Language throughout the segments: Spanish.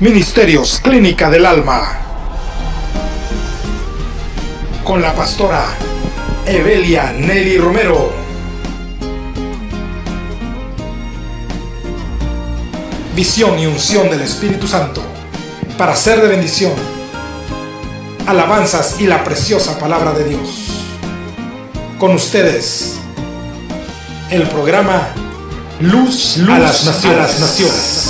Ministerios Clínica del Alma, con la pastora Evelia Nelly Romero. Visión y unción del Espíritu Santo para ser de bendición. Alabanzas y la preciosa palabra de Dios. Con ustedes, el programa Luz a las Naciones.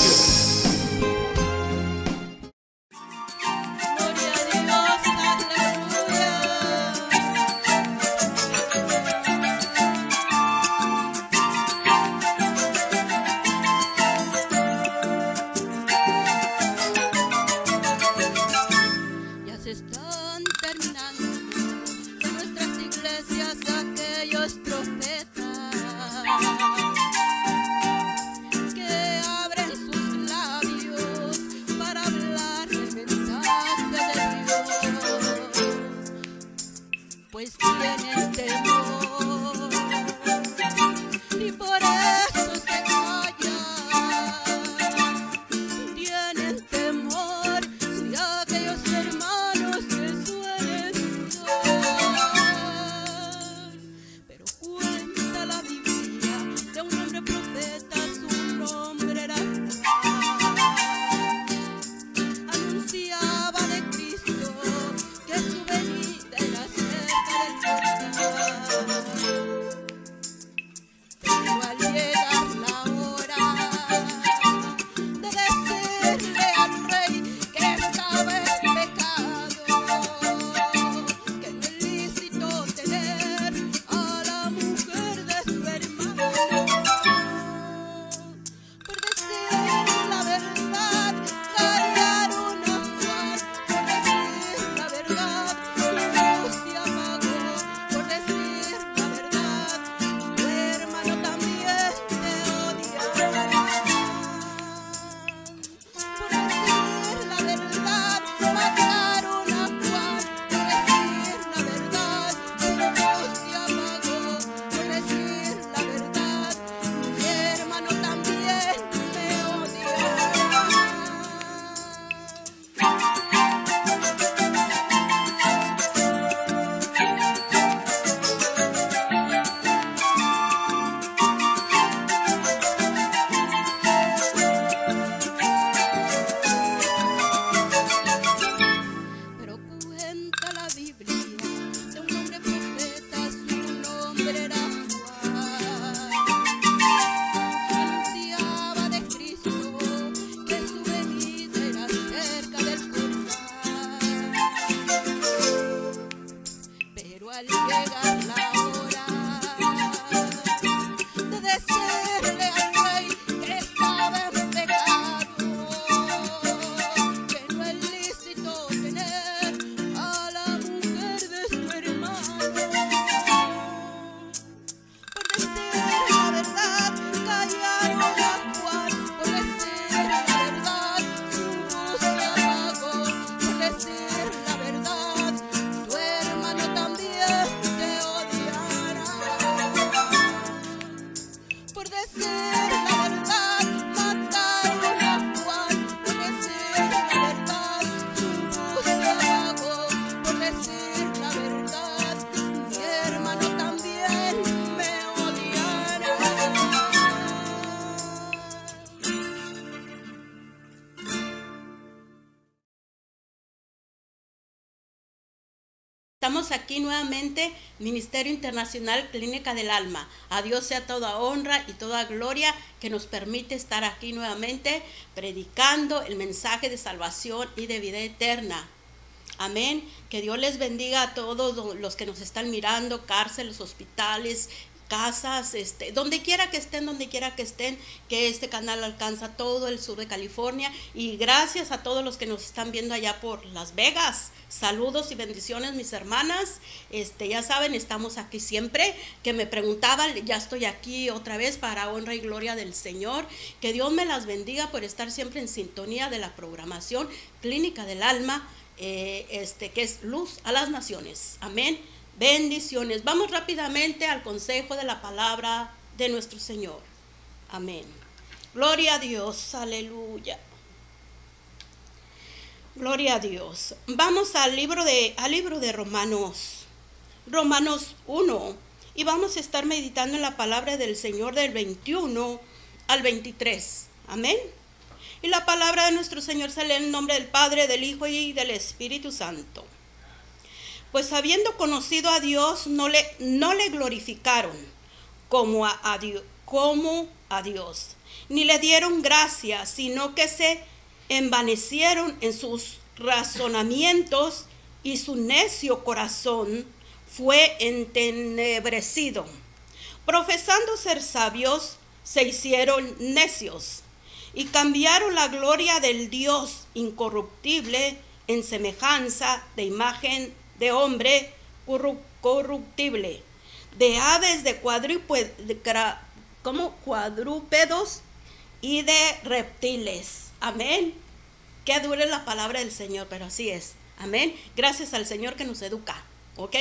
Estamos aquí nuevamente, Ministerio Internacional Clínica del Alma. A Dios sea toda honra y toda gloria que nos permite estar aquí nuevamente predicando el mensaje de salvación y de vida eterna. Amén. Que Dios les bendiga a todos los que nos están mirando, cárceles, hospitales, casas, donde quiera que estén, que este canal alcanza todo el sur de California. Y gracias a todos los que nos están viendo allá por Las Vegas. Saludos y bendiciones, mis hermanas. Ya saben, estamos aquí siempre. Que me preguntaban, ya estoy aquí otra vez para honra y gloria del Señor. Que Dios me las bendiga por estar siempre en sintonía de la programación Clínica del Alma, que es Luz a las Naciones. Amén. Bendiciones. Vamos rápidamente al consejo de la palabra de nuestro Señor. Amén. Gloria a Dios. Aleluya. Gloria a Dios. Vamos al libro de Romanos. Romanos 1. Y vamos a estar meditando en la palabra del Señor del 21 al 23. Amén. Y la palabra de nuestro Señor se lee en el nombre del Padre, del Hijo y del Espíritu Santo. Pues habiendo conocido a Dios, no le glorificaron como a Dios, ni le dieron gracia, sino que se envanecieron en sus razonamientos, y su necio corazón fue entenebrecido. Profesando ser sabios, se hicieron necios, y cambiaron la gloria del Dios incorruptible en semejanza de imagen de hombre corruptible, de aves, de cuadrúpedos y de reptiles. Amén. Qué dura la palabra del Señor, pero así es. Amén. Gracias al Señor que nos educa. ¿Ok?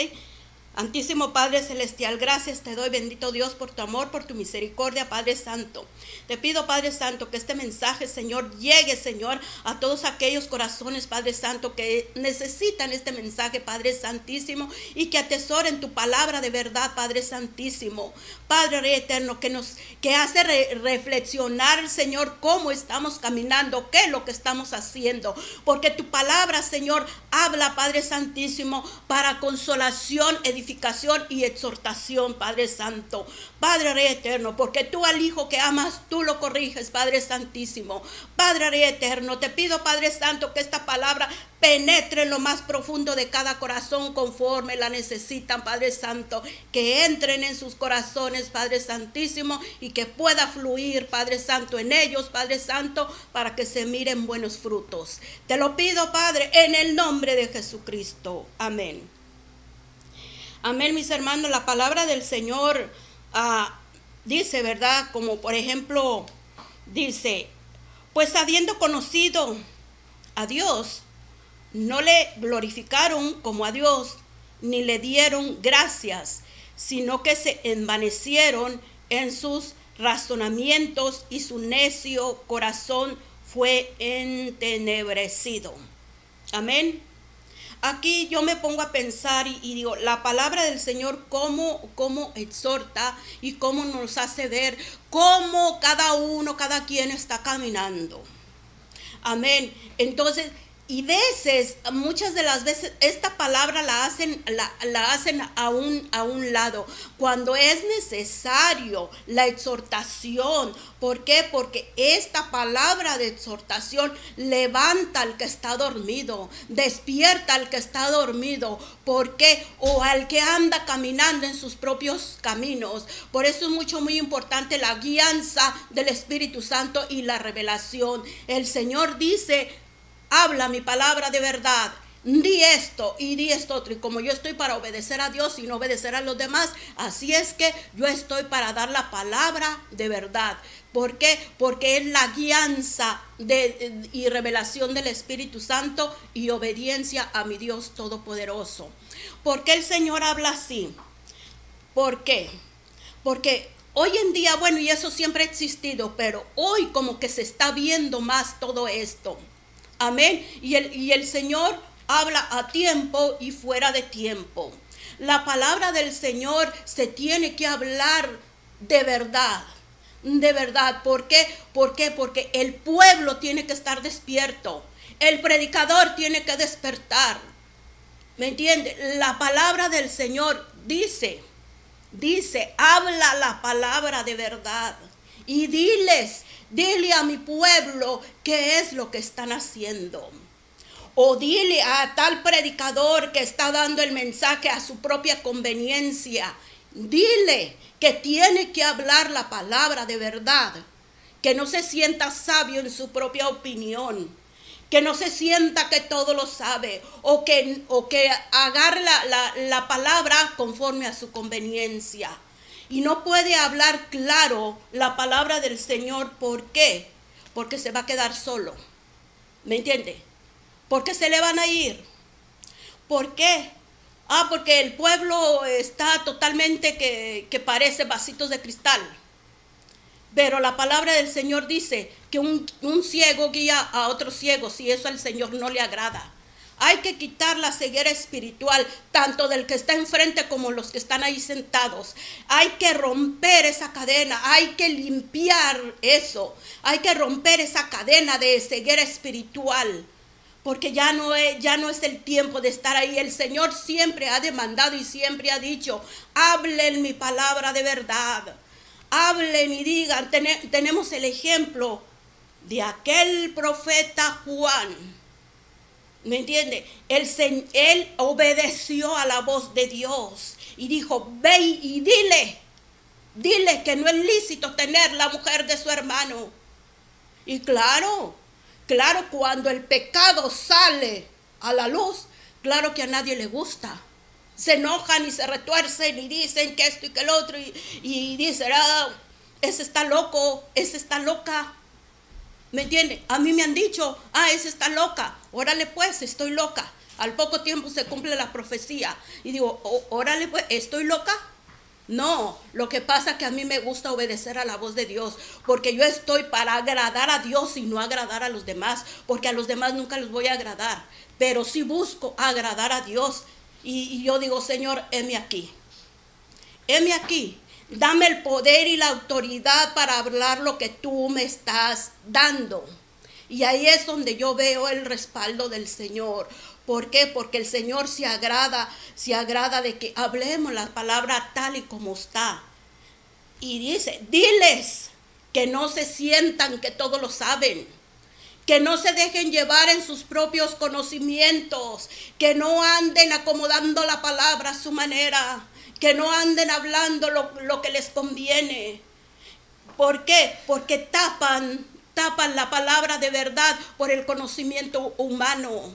Santísimo Padre Celestial, gracias te doy, bendito Dios, por tu amor, por tu misericordia, Padre Santo. Te pido, Padre Santo, que este mensaje, Señor, llegue, Señor, a todos aquellos corazones, Padre Santo, que necesitan este mensaje, Padre Santísimo, y que atesoren tu palabra de verdad, Padre Santísimo. Padre eterno, que hace reflexionar, Señor, cómo estamos caminando, qué es lo que estamos haciendo, porque tu palabra, Señor, habla, Padre Santísimo, para consolación, edificación y exhortación, Padre Santo. Padre Rey eterno, porque tú al Hijo que amas, tú lo corriges, Padre Santísimo. Padre Rey eterno, te pido, Padre Santo, que esta palabra penetre en lo más profundo de cada corazón conforme la necesitan, Padre Santo. Que entren en sus corazones, Padre Santísimo, y que pueda fluir, Padre Santo, en ellos, Padre Santo, para que se miren buenos frutos. Te lo pido, Padre, en el nombre de Jesucristo. Amén. Amén, mis hermanos. La palabra del Señor dice, ¿verdad? Como por ejemplo, dice, pues habiendo conocido a Dios, no le glorificaron como a Dios, ni le dieron gracias, sino que se envanecieron en sus razonamientos, y su necio corazón fue entenebrecido. Amén. Aquí yo me pongo a pensar y digo, la palabra del Señor cómo exhorta y cómo nos hace ver cómo cada quien está caminando. Amén. Entonces, y muchas de las veces, esta palabra la hacen a un lado, cuando es necesario la exhortación. ¿Por qué? Porque esta palabra de exhortación levanta al que está dormido, despierta al que está dormido. ¿Por qué? O al que anda caminando en sus propios caminos. Por eso es muy importante la guianza del Espíritu Santo y la revelación. El Señor dice, habla mi palabra de verdad, di esto y di esto otro. Y como yo estoy para obedecer a Dios y no obedecer a los demás, así es que yo estoy para dar la palabra de verdad. ¿Por qué? Porque es la guianza y revelación del Espíritu Santo y obediencia a mi Dios Todopoderoso. ¿Por qué el Señor habla así? ¿Por qué? Porque hoy en día, bueno, y eso siempre ha existido, pero hoy como que se está viendo más todo esto. Amén. Y el Señor habla a tiempo y fuera de tiempo. La palabra del Señor se tiene que hablar de verdad. De verdad. ¿Por qué? ¿Por qué? Porque el pueblo tiene que estar despierto. El predicador tiene que despertar. ¿Me entiende? La palabra del Señor dice, habla la palabra de verdad. Y dile a mi pueblo qué es lo que están haciendo. O dile a tal predicador que está dando el mensaje a su propia conveniencia, dile que tiene que hablar la palabra de verdad. Que no se sienta sabio en su propia opinión. Que no se sienta que todo lo sabe. O que agarre la palabra conforme a su conveniencia. Y no puede hablar claro la palabra del Señor. ¿Por qué? Porque se va a quedar solo. ¿Me entiende? Porque se le van a ir. ¿Por qué? Porque el pueblo está totalmente que parece vasitos de cristal. Pero la palabra del Señor dice que un ciego guía a otro ciego, si eso al Señor no le agrada. Hay que quitar la ceguera espiritual, tanto del que está enfrente como los que están ahí sentados. Hay que romper esa cadena, hay que limpiar eso. Hay que romper esa cadena de ceguera espiritual, porque ya no es el tiempo de estar ahí. El Señor siempre ha demandado y siempre ha dicho, hablen mi palabra de verdad. Hablen y digan. Tenemos el ejemplo de aquel profeta Juan. ¿Me entiende? Él obedeció a la voz de Dios y dijo, ve y dile que no es lícito tener la mujer de su hermano. Y claro, cuando el pecado sale a la luz, claro que a nadie le gusta. Se enojan y se retuercen y dicen que esto y que el otro y dicen, ese está loco, ese está loca. ¿Me entiende? A mí me han dicho, esa está loca. Órale pues, estoy loca. Al poco tiempo se cumple la profecía. Y digo, órale pues, ¿estoy loca? No, lo que pasa es que a mí me gusta obedecer a la voz de Dios, porque yo estoy para agradar a Dios y no agradar a los demás, porque a los demás nunca los voy a agradar, pero sí busco agradar a Dios. Y yo digo, Señor, heme aquí. Dame el poder y la autoridad para hablar lo que tú me estás dando. Y ahí es donde yo veo el respaldo del Señor. ¿Por qué? Porque el Señor se agrada de que hablemos la palabra tal y como está. Y dice, diles que no se sientan que todo lo saben, que no se dejen llevar en sus propios conocimientos, que no anden acomodando la palabra a su manera, que no anden hablando lo que les conviene. ¿Por qué? Porque tapan la palabra de verdad por el conocimiento humano.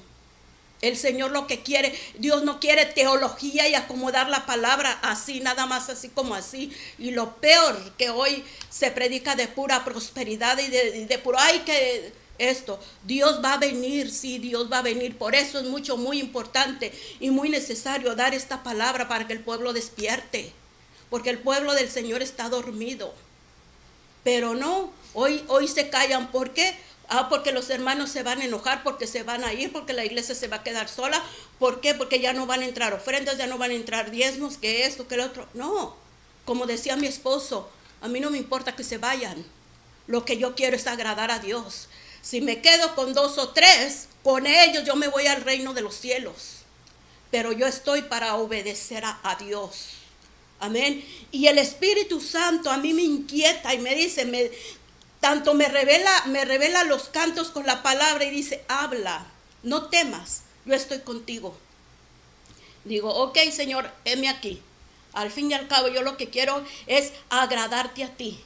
El Señor lo que quiere, Dios no quiere teología y acomodar la palabra así, nada más así como así. Y lo peor que hoy se predica de pura prosperidad y de puro, que esto. Dios va a venir, sí, Dios va a venir. Por eso es muy importante y muy necesario dar esta palabra para que el pueblo despierte. Porque el pueblo del Señor está dormido. Pero no, hoy se callan. ¿Por qué? Porque los hermanos se van a enojar, porque se van a ir, porque la iglesia se va a quedar sola. ¿Por qué? Porque ya no van a entrar ofrendas, ya no van a entrar diezmos, que esto, que el otro. No, como decía mi esposo, a mí no me importa que se vayan. Lo que yo quiero es agradar a Dios. Si me quedo con 2 o 3, con ellos yo me voy al reino de los cielos. Pero yo estoy para obedecer a Dios. Amén. Y el Espíritu Santo a mí me inquieta y me dice, tanto me revela los cantos con la palabra y dice, habla, no temas, yo estoy contigo. Digo, ok, Señor, heme aquí. Al fin y al cabo yo lo que quiero es agradarte a ti.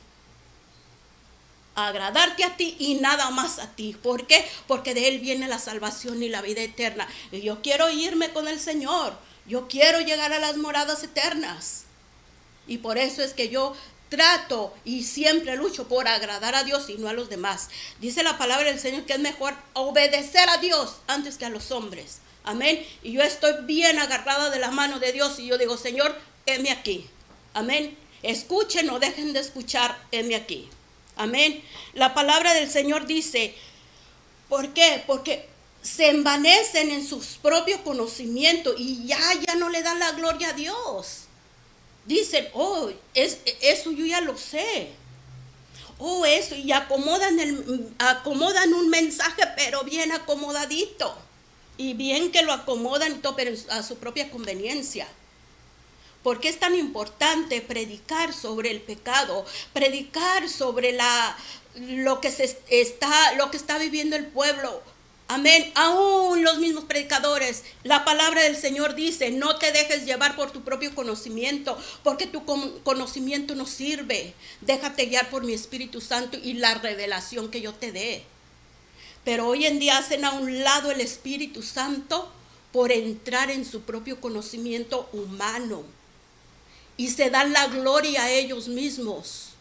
Agradarte a ti y nada más a ti. ¿Por qué? Porque de Él viene la salvación y la vida eterna. Y yo quiero irme con el Señor. Yo quiero llegar a las moradas eternas. Y por eso es que yo trato y siempre lucho por agradar a Dios y no a los demás. Dice la palabra del Señor que es mejor obedecer a Dios antes que a los hombres. Amén. Y yo estoy bien agarrada de la mano de Dios y yo digo, Señor, heme aquí. Amén. Escuchen o dejen de escuchar, heme aquí. Amén. La palabra del Señor dice, ¿por qué? Porque se envanecen en sus propios conocimientos y ya no le dan la gloria a Dios. Dicen, eso yo ya lo sé. Eso, y acomodan un mensaje, pero bien acomodadito. Y bien que lo acomodan y todo, pero a su propia conveniencia. ¿Por qué es tan importante predicar sobre el pecado? Predicar sobre lo que está viviendo el pueblo. Amén. Aún los mismos predicadores, la palabra del Señor dice, no te dejes llevar por tu propio conocimiento, porque tu conocimiento no sirve. Déjate guiar por mi Espíritu Santo y la revelación que yo te dé. Pero hoy en día hacen a un lado el Espíritu Santo por entrar en su propio conocimiento humano. Y se dan la gloria a ellos mismos.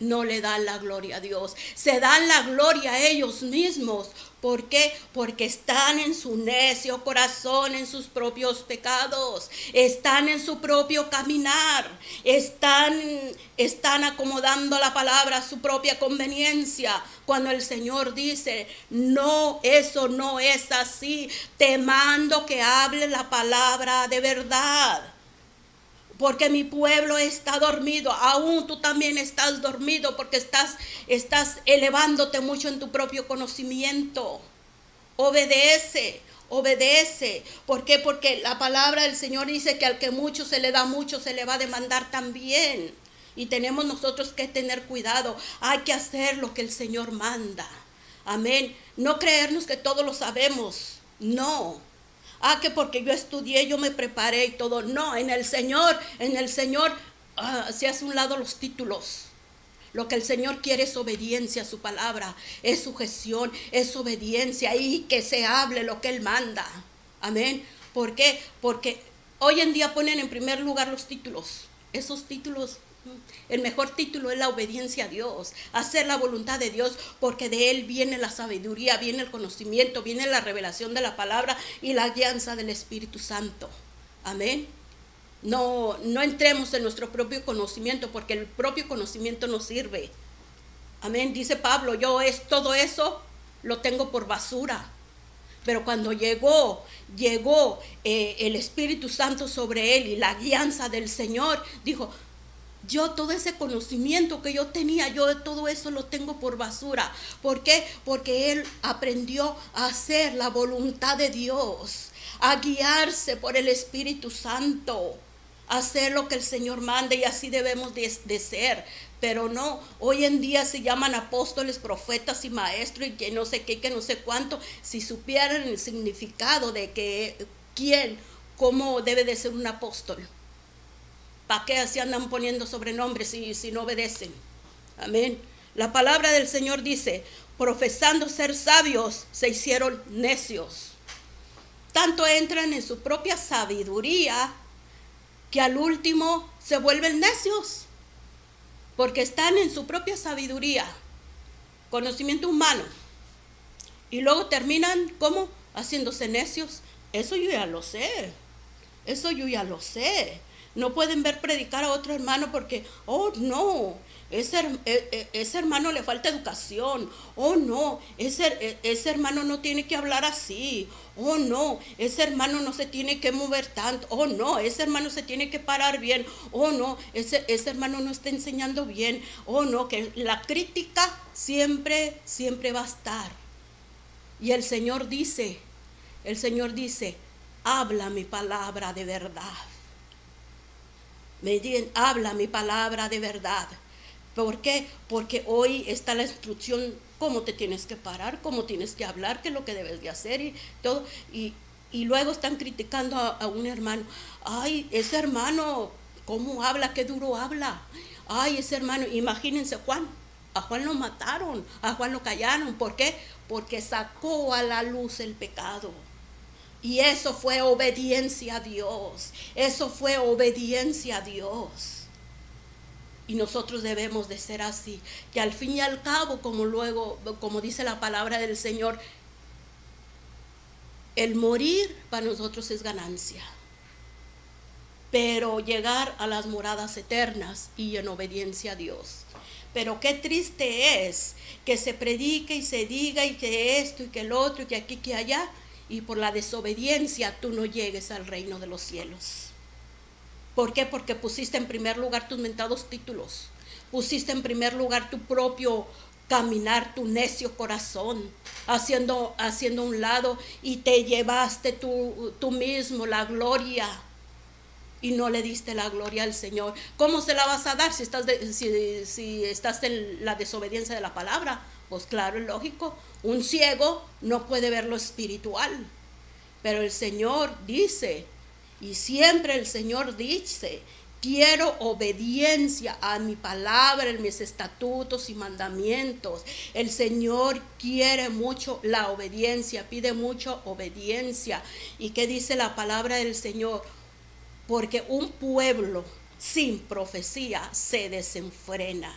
no le dan la gloria a Dios. Se dan la gloria a ellos mismos. ¿Por qué? Porque están en su necio corazón, en sus propios pecados. Están en su propio caminar. Están acomodando la palabra a su propia conveniencia. Cuando el Señor dice, no, eso no es así. Te mando que hable la palabra de verdad. Porque mi pueblo está dormido, aún tú también estás dormido porque estás elevándote mucho en tu propio conocimiento. Obedece. ¿Por qué? Porque la palabra del Señor dice que al que mucho se le da, mucho se le va a demandar también. Y tenemos nosotros que tener cuidado. Hay que hacer lo que el Señor manda. Amén. No creernos que todo lo sabemos. No. Que porque yo estudié, yo me preparé y todo. No, en el Señor, se hace a un lado los títulos. Lo que el Señor quiere es obediencia a su palabra, es sujeción, es obediencia y que se hable lo que Él manda. Amén. ¿Por qué? Porque hoy en día ponen en primer lugar los títulos. Esos títulos, el mejor título es la obediencia a Dios, hacer la voluntad de Dios, porque de Él viene la sabiduría, viene el conocimiento, viene la revelación de la palabra y la guianza del Espíritu Santo. Amén. No entremos en nuestro propio conocimiento, porque el propio conocimiento no sirve. Amén. Dice Pablo, todo eso lo tengo por basura. Pero cuando llegó el Espíritu Santo sobre él y la guianza del Señor, dijo, yo todo ese conocimiento que yo tenía, yo todo eso lo tengo por basura. ¿Por qué? Porque él aprendió a hacer la voluntad de Dios, a guiarse por el Espíritu Santo, a hacer lo que el Señor manda, y así debemos de ser. Pero no, hoy en día se llaman apóstoles, profetas y maestros y que no sé qué, que no sé cuánto. Si supieran el significado de cómo debe de ser un apóstol. ¿Para qué se andan poniendo sobrenombres si no obedecen? Amén. La palabra del Señor dice, profesando ser sabios, se hicieron necios. Tanto entran en su propia sabiduría que al último se vuelven necios. Porque están en su propia sabiduría, conocimiento humano. Y luego terminan, ¿cómo? Haciéndose necios. Eso yo ya lo sé. No pueden ver predicar a otro hermano porque, no, ese hermano le falta educación. No, ese hermano no tiene que hablar así. No, ese hermano no se tiene que mover tanto. No, ese hermano se tiene que parar bien. No, ese hermano no está enseñando bien. No, que la crítica siempre va a estar. Y el Señor dice, habla mi palabra de verdad. Habla mi palabra de verdad. ¿Por qué? Porque hoy está la instrucción, cómo te tienes que parar, cómo tienes que hablar, qué es lo que debes de hacer y todo. Y luego están criticando a un hermano. Ay, ese hermano, ¿cómo habla? Qué duro habla. Ay, ese hermano, imagínense Juan. A Juan lo mataron, a Juan lo callaron. ¿Por qué? Porque sacó a la luz el pecado. Y eso fue obediencia a Dios. Y nosotros debemos de ser así. Que al fin y al cabo, como dice la palabra del Señor, el morir para nosotros es ganancia. Pero llegar a las moradas eternas y en obediencia a Dios. Pero qué triste es que se predique y se diga y que esto y que el otro y que aquí y que allá, y por la desobediencia tú no llegues al reino de los cielos. ¿Por qué? Porque pusiste en primer lugar tus mentados títulos. Pusiste en primer lugar tu propio caminar, tu necio corazón, haciendo un lado, y te llevaste tú mismo la gloria. Y no le diste la gloria al Señor. ¿Cómo se la vas a dar si estás en la desobediencia de la palabra? Pues claro, es lógico. Un ciego no puede ver lo espiritual. Pero el Señor dice, y siempre el Señor dice, quiero obediencia a mi palabra, en mis estatutos y mandamientos. El Señor quiere mucho la obediencia, pide mucho obediencia. ¿Y qué dice la palabra del Señor? Porque un pueblo sin profecía se desenfrena.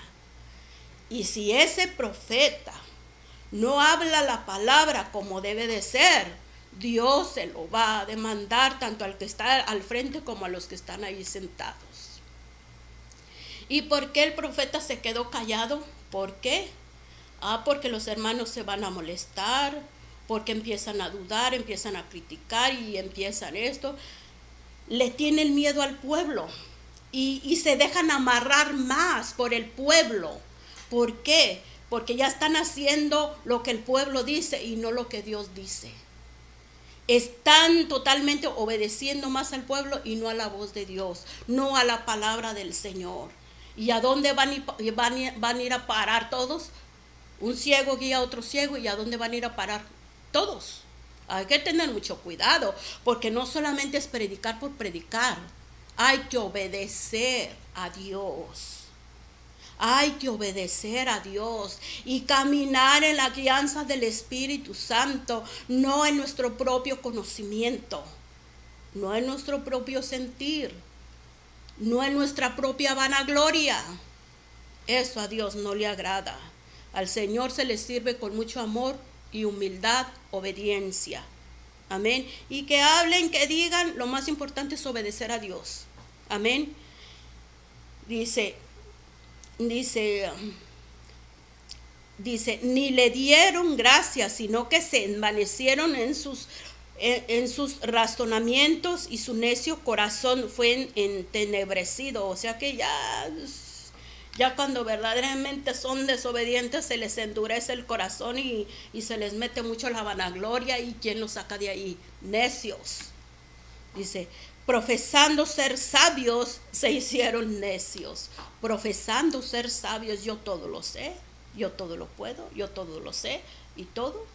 Y si ese profeta no habla la palabra como debe de ser, Dios se lo va a demandar tanto al que está al frente como a los que están ahí sentados. ¿Y por qué el profeta se quedó callado? ¿Por qué? Porque los hermanos se van a molestar, porque empiezan a dudar, empiezan a criticar y empiezan esto. Le tienen miedo al pueblo y se dejan amarrar más por el pueblo. ¿Por qué? Porque ya están haciendo lo que el pueblo dice y no lo que Dios dice. Están totalmente obedeciendo más al pueblo y no a la voz de Dios, no a la palabra del Señor. ¿Y a dónde van a ir a parar todos? Un ciego guía a otro ciego, ¿y a dónde van a ir a parar todos? Hay que tener mucho cuidado, porque no solamente es predicar por predicar, hay que obedecer a Dios. Hay que obedecer a Dios y caminar en la guianza del Espíritu Santo, no en nuestro propio conocimiento, no en nuestro propio sentir, no en nuestra propia vanagloria. Eso a Dios no le agrada. Al Señor se le sirve con mucho amor y humildad, obediencia. Amén. Y que hablen, que digan, lo más importante es obedecer a Dios. Amén. Dice, ni le dieron gracias, sino que se envanecieron en sus razonamientos y su necio corazón fue entenebrecido. O sea que ya cuando verdaderamente son desobedientes se les endurece el corazón y se les mete mucho la vanagloria. ¿Y quién los saca de ahí? Necios. Dice, profesando ser sabios, se hicieron necios. Profesando ser sabios, yo todo lo sé, yo todo lo puedo, yo todo lo sé y todo,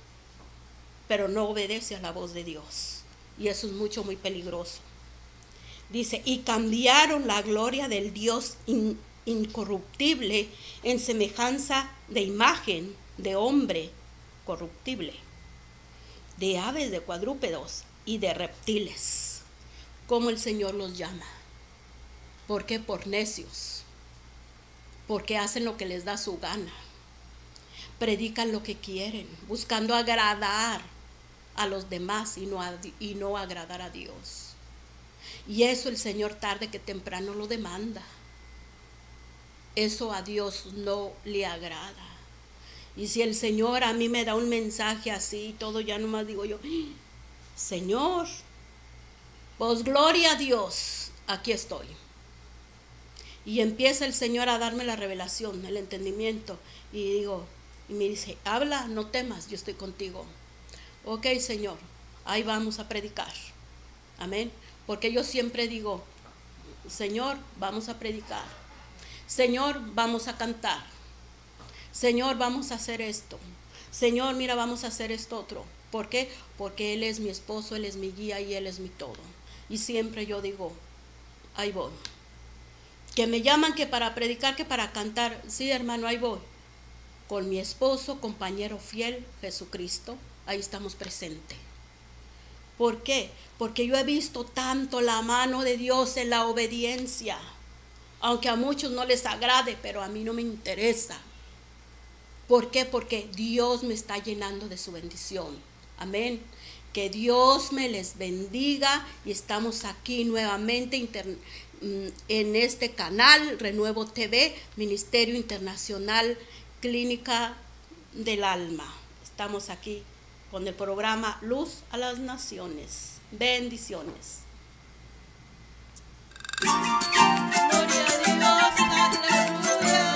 pero no obedece a la voz de Dios. Y eso es muy peligroso. Dice, y cambiaron la gloria del Dios incorruptible en semejanza de imagen de hombre corruptible, de aves, de cuadrúpedos y de reptiles. Como el Señor los llama. ¿Por qué? Por necios. Porque hacen lo que les da su gana. Predican lo que quieren, buscando agradar a los demás y no agradar a Dios. Y eso el Señor tarde que temprano lo demanda. Eso a Dios no le agrada. Y si el Señor a mí me da un mensaje así, todo ya nomás digo yo, Señor, pues gloria a Dios, aquí estoy. Y empieza el Señor a darme la revelación, el entendimiento. Y me dice, habla, no temas, yo estoy contigo. Ok, Señor, ahí vamos a predicar. Amén. Porque yo siempre digo, Señor, vamos a predicar. Señor, vamos a cantar. Señor, vamos a hacer esto. Señor, mira, vamos a hacer esto otro. ¿Por qué? Porque Él es mi esposo, Él es mi guía y Él es mi todo. Y siempre yo digo, ahí voy. Que me llaman que para predicar, que para cantar. Sí, hermano, ahí voy. Con mi esposo, compañero fiel, Jesucristo, ahí estamos presentes. ¿Por qué? Porque yo he visto tanto la mano de Dios en la obediencia. Aunque a muchos no les agrade, pero a mí no me interesa. ¿Por qué? Porque Dios me está llenando de su bendición. Amén. Que Dios me les bendiga y estamos aquí nuevamente en este canal Renuevo TV, Ministerio Internacional Clínica del Alma. Estamos aquí con el programa Luz a las Naciones. Bendiciones. Gloria a Dios, aleluya.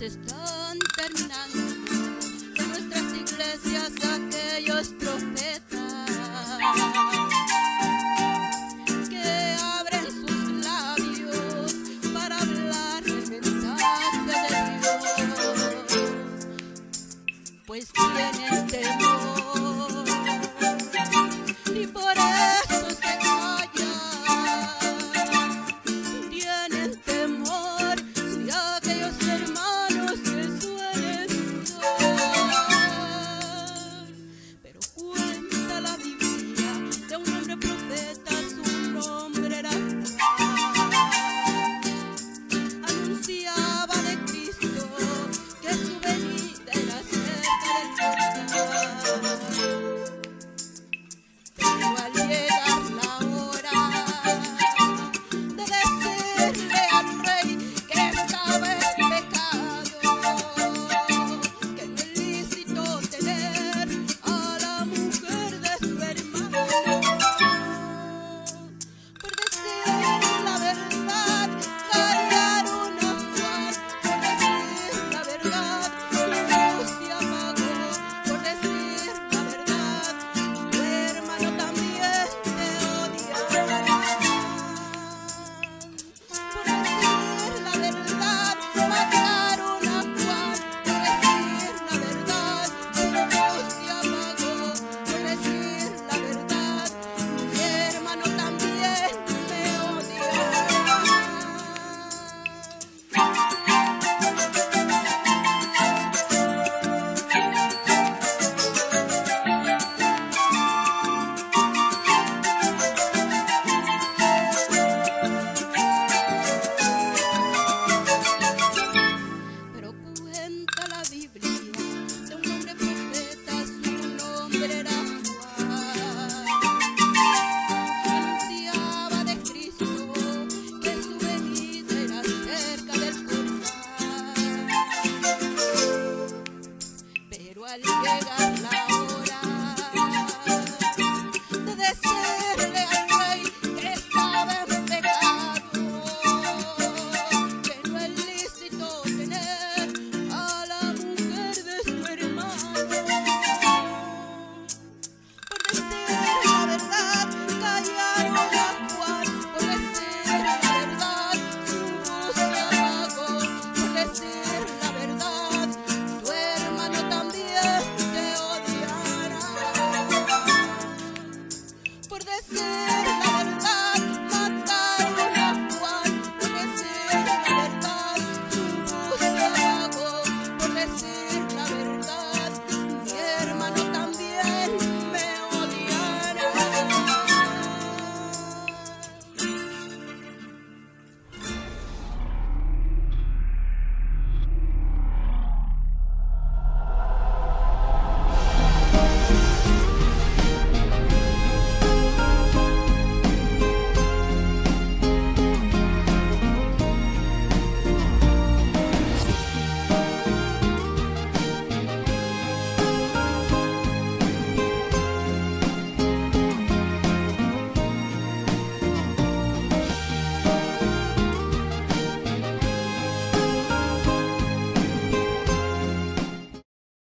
Están terminando en nuestras iglesias aquellos profetas que abren sus labios para hablar el mensaje de Dios, pues tienen temor y por eso se callan. Tienen temor de aquellos hermanos que suelen estar al llegar la